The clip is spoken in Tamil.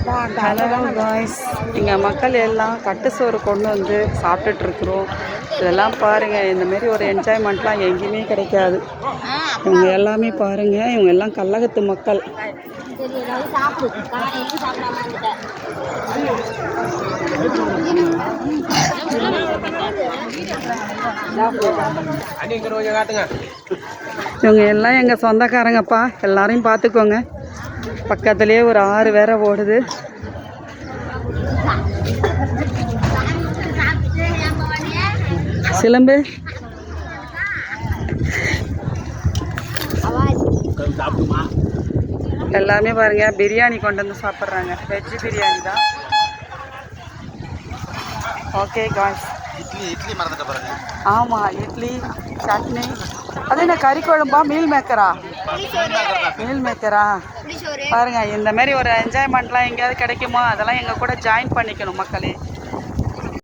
ஹலோ காய்ஸ், எங்கள் மக்கள் எல்லாம் கட்டு சோறு கொண்டு வந்து சாப்பிட்டுட்ருக்குறோம். இதெல்லாம் பாருங்கள், இந்தமாரி ஒரு என்ஜாய்மெண்ட்லாம் எங்கேயுமே கிடைக்காது. இவங்க எல்லாமே பாருங்கள், இவங்க எல்லாம் கல்லகத்து மக்கள். இவங்க எல்லாம் எங்கள் சொந்தக்காரங்கப்பா, எல்லாரையும் பார்த்துக்கோங்க. பக்கத்துலேயே ஒரு ஆறு வேற ஓடுது. சிலம்பு எல்லாமே பாருங்க, பிரியாணி கொண்டு வந்து சாப்பிட்றாங்க. வெஜ் பிரியாணி தான். ஓகே காய்ஸ், இட்லி மறந்துட்டு பாருங்க. ஆமாம், இட்லி சட்னி. அது என்ன கறி குழம்பா, மீல் மேக்கரா? மீல் மேக்கரா பாருங்க. இந்த மாதிரி ஒரு என்ஜாய்மெண்ட்லாம் எங்கேயாவது கிடைக்குமா? அதெல்லாம் எங்கள் கூட ஜாயின் பண்ணிக்கணும் மக்களே.